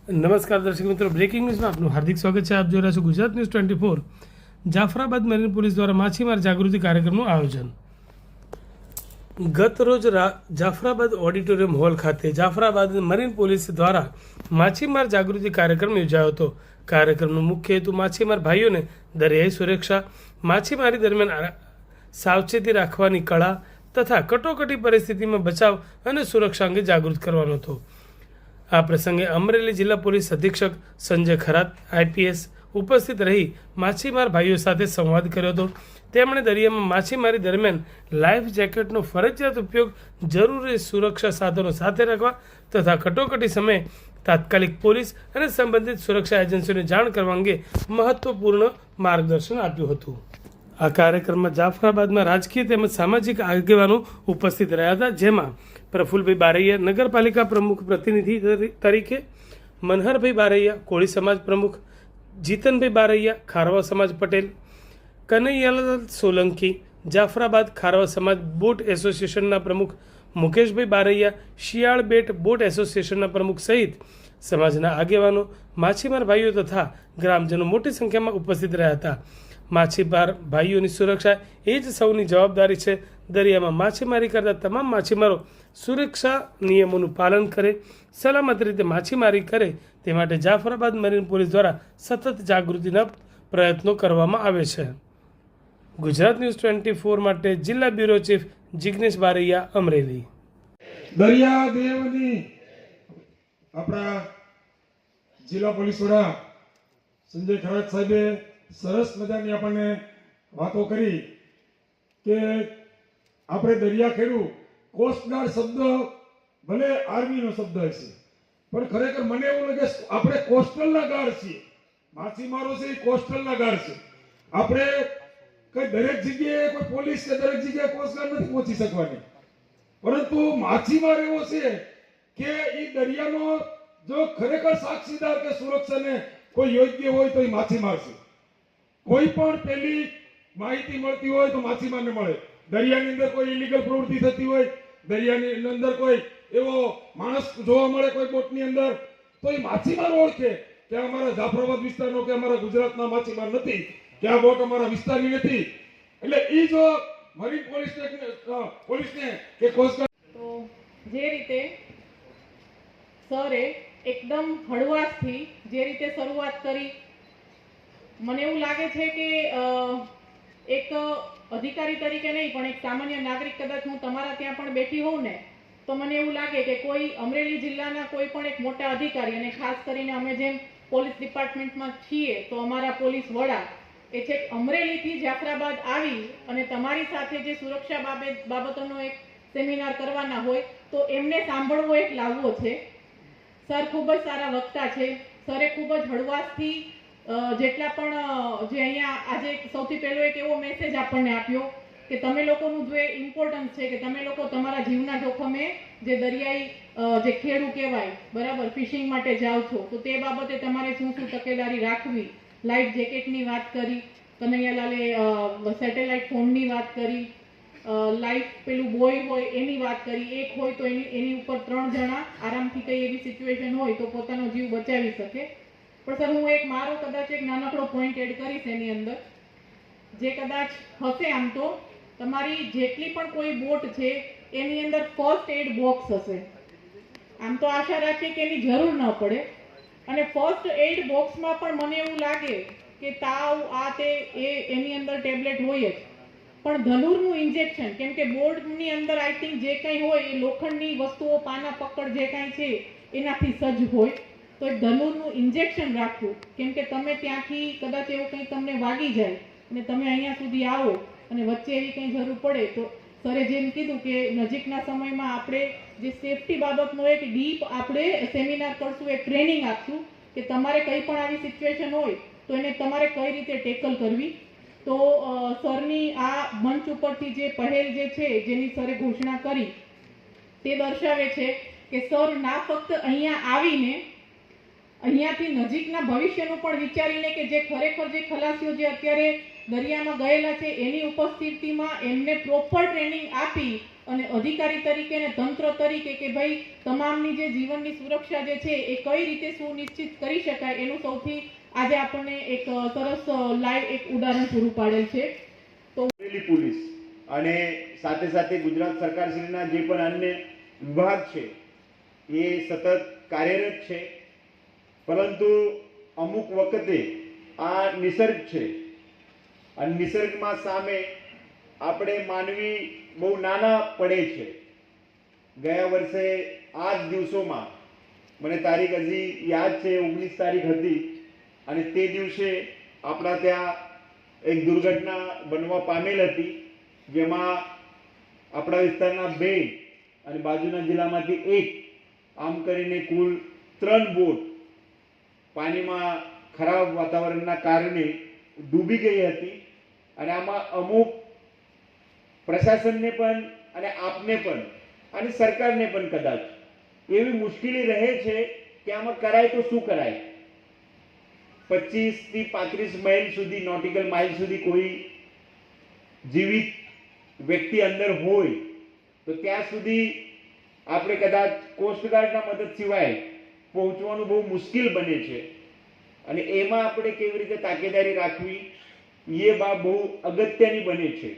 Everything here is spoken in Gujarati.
નમસ્કાર દર્શક મિત્રો, બ્રેકિંગ ન્યૂઝમાં આપનું હાર્દિક સ્વાગત છે. આપ જોઈ રહ્યા છો Gujarat news 24. Jafrabad marine police દ્વારા માછીમાર જાગૃતિ કાર્યક્રમનું આયોજન. ગત રોજ જાફરાબાદ ઓડિટોરિયમ હોલ ખાતે જાફરાબાદ મરીન પોલીસ દ્વારા માછીમાર જાગૃતિ કાર્યક્રમ યોજાયો હતો. કાર્યક્રમનો મુખ્ય હેતુ માછીમાર ભાઈઓને દરિયાઈ સુરક્ષા, માછીમારી દરમિયાન સાવચેતી રાખવાની કળા તથા કટોકટી પરિસ્થિતિમાં બચાવ અને સુરક્ષા અંગે જાગૃત કરવાનો હતો. આ પ્રસંગે અમરેલી જિલ્લા પોલીસ અધિક્ષક સંજય ખરાત આઈપીએસ ઉપસ્થિત રહી માછીમાર ભાઈઓ સાથે સંવાદ કર્યો હતો. તેમણે દરિયામાં માછીમારી દરમિયાન લાઈફ જેકેટનો ફરજિયાત ઉપયોગ, જરૂરી સુરક્ષા સાધનો સાથે રાખવા તથા કટોકટી સમયે તાત્કાલિક પોલીસ અને સંબંધિત સુરક્ષા એજન્સીઓને જાણ કરવા અંગે મહત્વપૂર્ણ માર્ગદર્શન આપ્યું હતું. આ કાર્યક્રમમાં જાફરાબાદમાં રાજકીય તેમજ સામાજિક આગેવાનો ઉપસ્થિત રહ્યા હતા, જેમાં પ્રફુલભાઈ બારૈયા નગરપાલિકા પ્રમુખ પ્રતિનિધિ તરીકે, મનહરભાઈ બારૈયા કોળી સમાજ પ્રમુખ, જીતનભાઈ બારૈયા ખારવા સમાજ પટેલ, કનૈયાલાલ સોલંકી જાફરાબાદ ખારવા સમાજ બોટ એસોસિએશનના પ્રમુખ, મુકેશભાઈ બારૈયા શિયાળ બેટ બોટ એસોસિએશનના પ્રમુખ સહિત સમાજના આગેવાનો, માછીમાર ભાઈઓ તથા ગ્રામજનો મોટી સંખ્યામાં ઉપસ્થિત રહ્યા હતા. માછીમાર ભાઈઓની સુરક્ષા એ જ સૌની જવાબદારી છે. દરિયામાં માછીમારી કરતા તમામ માછીમારો સુરક્ષા નિયમોનું પાલન કરે, સલામત રીતે માછીમારી કરે તે માટે જાફરાબાદ મરીન પોલીસ દ્વારા સતત જાગૃતિના પ્રયત્નો કરવામાં આવે છે. ગુજરાત ન્યૂઝ 24 માટે જિલ્લા બ્યુરો ચીફ જિગ્નેશ બારૈયા, અમરેલી. દરિયા દેવની આપણા જિલ્લા પોલીસ વડા સંજય ખરાત સાહેબે સરસ મજાની આપણને વાતો કરી કે આપણે દરિયા ખેડૂ કોસ્ટગાર્ડ શબ્દ ભલે આર્મીનો શબ્દ હશે, પણ ખરેખર મને એવું લાગે આપણે કોસ્ટલના ગાર્ડ છીએ. માછીમારો છે એ કોસ્ટલના ગાર્ડ છે. આપણે કઈ દરેક જગ્યાએ કોઈ પોલીસ કે દરેક જગ્યાએ કોસ્ટગાર્ડ નથી પહોંચી શકવાની, પરંતુ માછીમાર એવો છે કે એ દરિયાનો જો ખરેખર સાક્ષીદાર કે સુરક્ષાને કોઈ યોગ્ય હોય તો એ માછીમાર છે. કોઈ પણ પેલી માહિતી મળતી હોય તો માછીમારને મળે. દરિયાની અંદર કોઈ ઇલીગલ પ્રવૃત્તિ થતી હોય, દરિયાની અંદર કોઈ એવો માણસ જોવા મળે કોઈ બોટની અંદર, તો એ માછીમાર ઓળખે કે અમારા જાફરાબાદ વિસ્તારનો કે અમારા ગુજરાતના માછીમાર નથી, કે આ બોટ અમારા વિસ્તારની નથી. એટલે એ જો મરીન પોલીસને કે કોસ્ટગાર્ડ તો જે રીતે સરે એકદમ હળવાશથી જે રીતે શરૂઆત કરી, મને એવું લાગે છે કે એક અધિકારી તરીકે નહીં પણ એક સામાન્ય નાગરિક કદાચ હું તમારા ત્યાં પણ બેઠી હોઉં ને તો મને એવું લાગે કે કોઈ અમરેલી જિલ્લાના કોઈ પણ એક મોટા અધિકારી, અને ખાસ કરીને અમે જેમ પોલીસ ડિપાર્ટમેન્ટમાં છીએ તો અમારા પોલીસ વડા એ છે અમરેલીથી જાફરાબાદ આવી અને તમારી સાથે જે સુરક્ષા બાબતોનો એક સેમિનાર કરવાના હોય તો એમને સાંભળવો એક લાવવો છે. સર ખૂબ જ સારા વક્તા છે. સરે ખૂબ જ હળવાશથી જેટલા પણ જે અહીંયા આજે સૌથી પહેલો એક એવો મેસેજ આપણને આપ્યો કે તમે લોકોનું જે ઇમ્પોર્ટન્સ છે કે તમે લોકો તમારા જીવના જોખમે જે દરિયાઈ જે ખેડૂ કહેવાય બરાબર ફિશિંગ માટે જાઓ છો તો તે બાબતે તમારે શું શું તકેદારી રાખવી. લાઈફ જેકેટની વાત કરી, કનૈયાલાલે સેટેલાઇટ ફોનની વાત કરી, લાઈફ પેલું બોય હોય એની વાત કરી. એક હોય તો એની ઉપર 3 જણા આરામથી કઈ એવી સિચ્યુએશન હોય તો પોતાનો જીવ બચાવી શકે. પણ સર હું એક મારો કદાચ એક નાનકડો પોઈન્ટ એડ કરીશ એની અંદર, જે કદાચ હશે આમ તો તમારી જેટલી પણ કોઈ બોટ છે એની અંદર ફર્સ્ટ એડ બોક્સ હશે. આમ તો આશા રાખીએ કે એની જરૂર ન પડે, અને ફર્સ્ટ એડ બોક્સમાં પણ મને એવું લાગે કે તાવ આ તે એની અંદર ટેબ્લેટ હોય જ, પણ ધનુરનું ઇન્જેક્શન, કેમ કે બોર્ડની અંદર આઈ થિંક જે કંઈ હોય એ લોખંડની વસ્તુઓ, પાના પકડ જે કાંઈ છે એનાથી સજ્જ હોય, તો એક ધનુરનું ઇન્જેક્શન રાખવું. કેમ કે તમે ત્યાંથી કદાચ એવું કંઈ તમને વાગી જાય અને તમે અહીંયા સુધી આવો અને વચ્ચે એવી કંઈ જરૂર પડે તો સરે જેમ કીધું કે નજીકના સમયમાં આપણે જે સેફટી બાબતનો એક ડીપ આપણે સેમિનાર કરશું, એક ટ્રેનિંગ આપશું કે તમારે કંઈ પણ આવી સિચ્યુએશન હોય તો એને તમારે કઈ રીતે ટેકલ કરવી. તો સરની આ મંચ ઉપરથી જે પહેલ જે છે જેની સરે ઘોષણા કરી તે દર્શાવે છે કે સર ના ફક્ત અહીંયા આવીને અહીંયાથી નજીકના ભવિષ્યનું પણ વિચારીને કે જે ખરેખર જે ખલાસીઓ જે અત્યારે દરિયામાં ગયેલા છે એની ઉપસ્થિતિમાં એમને પ્રોપર ટ્રેનિંગ આપી અને અધિકારી તરીકે અને તંત્ર તરીકે કે ભાઈ તમામની જે જીવનની સુરક્ષા જે છે એ કઈ રીતે સુનિશ્ચિત કરી શકાય એનું સૌથી આજે આપણને એક સરસ લાઈવ એક ઉદાહરણ પૂરું પાડેલ છે. અમરેલી પોલીસ અને સાથે સાથે ગુજરાત સરકારશ્રીના જે પણ અન્ય વિભાગ છે એ સતત કાર્યરત છે, પરંતુ અમુક વખતે આ નિસર્ગ છે અને નિસર્ગમાં સામે આપણે માનવી બહુ નાના પડે છે. ગયા વર્ષે આ જ દિવસોમાં મને તારીખ હજી યાદ છે, 19 તારીખ હતી અને તે દિવસે આપણા ત્યાં એક દુર્ઘટના બનવા પામેલ હતી, જેમાં આપણા વિસ્તારના 2 અને બાજુના જિલ્લામાંથી 1 આમ કરીને કુલ 3 બોટ પાણીમાં ખરાબ વાતાવરણના કારણે ડૂબી ગઈ હતી. અને આમાં અમુક પ્રશાસનને પણ અને આપને પણ અને સરકારને પણ કદાચ એવી મુશ્કેલી રહે છે કે આમાં કરાય તો શું કરાય. 25 થી 35 માઇલ સુધી, નોટિકલ માઇલ સુધી કોઈ જીવિત વ્યક્તિ અંદર હોય તો ત્યાં સુધી આપણે કદાચ કોસ્ટગાર્ડના મદદ સિવાય પહોંચવાનું બહુ મુશ્કેલ બને છે. અને એમાં આપણે કેવી રીતે તાકેદારી રાખવી એ બહુ અગત્યની બને છે.